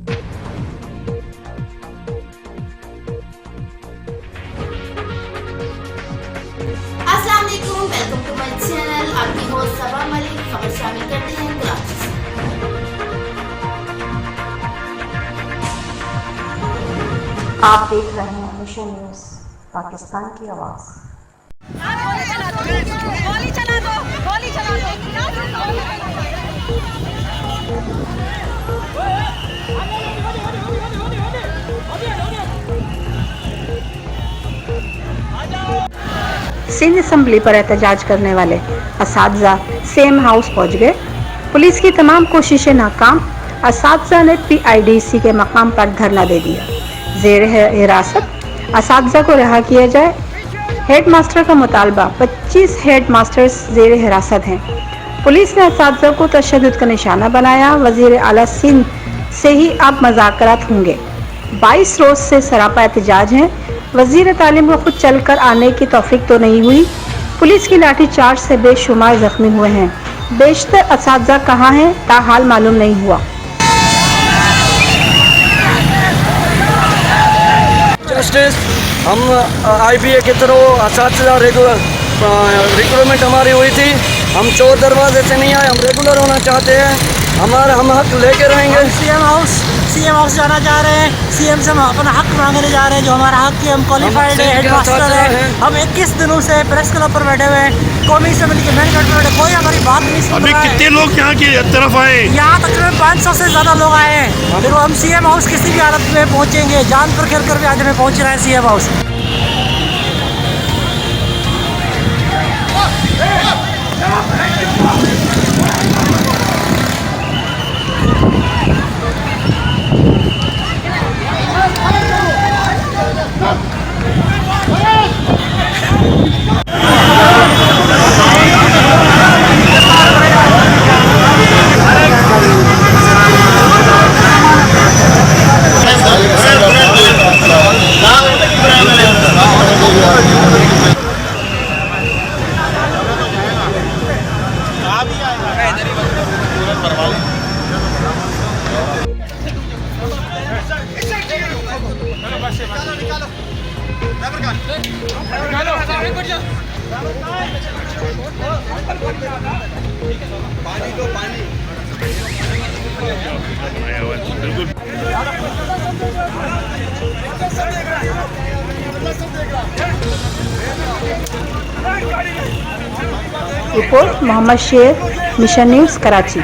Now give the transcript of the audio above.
अस्सलाम वालेकुम, welcome to my channel. आपकी होस्ट सबा मलिक। खबर शामिल करते हैं कराची से। आप देख रहे हैं मिशन न्यूज़ पाकिस्तान की आवाज़। गोली चला दो, गोली चला दो, गोली चला दो। सिंध असम्बली पर एहतजाज करने वाले असातिज़ा सेम हाउस पहुंच गए। पुलिस की तमाम कोशिशें नाकाम। असातिज़ा ने PIDC के मकाम पर धरना दे दिया। ज़ेर हिरासत असातिज़ा को रिहा किया जाए। हेड मास्टर का मुतालबा। 25 हेड मास्टर्स ज़ेर हिरासत हैं। पुलिस ने असातिज़ा को तशद्दुद का निशाना बनाया। वज़ीर आला सिंध से ही अब मुज़ाकरात होंगे। 22 रोज से सरापा एहतजाज हैं। वज़ीर तालीम को खुद चलकर आने की तौफीक तो नहीं हुई। पुलिस की लाठीचार्ज से बेशुमार जख्मी हुए हैं। बेशतर असातिज़ा कहाँ हैं ताहाल मालूम नहीं हुआ। जस्टिस हम IBA के थ्रू असातिज़ा रिक्रूटमेंट हमारी हुई थी। हम चोर दरवाजे से नहीं आए, हम रेगुलर होना चाहते हैं। हम हक लेके रहेंगे। CM हाउस जाना चाह रहे हैं। CM से हम अपना हक मांगने जा रहे हैं, जो हमारा हक है। हम क्वालिफाइड है, हेड मास्टर है। हम 21 दिनों से प्रेस क्लब पर बैठे हुए हैं, कौमी असम्बली के मेन गेट पर बैठे, कोई हमारी बात नहीं सुन रहा है। कितने लोग यहाँ की तरफ आए? यहाँ तकरीबन 500 से ज़्यादा लोग आए हैं। फिर हम CM हाउस किसी भी हालत में पहुँचेंगे, जान पर खेल कर भी आज हमें पहुँच रहा है CM हाउस। रिपोर्ट मोहम्मद शेर, मिशन न्यूज़ कराची।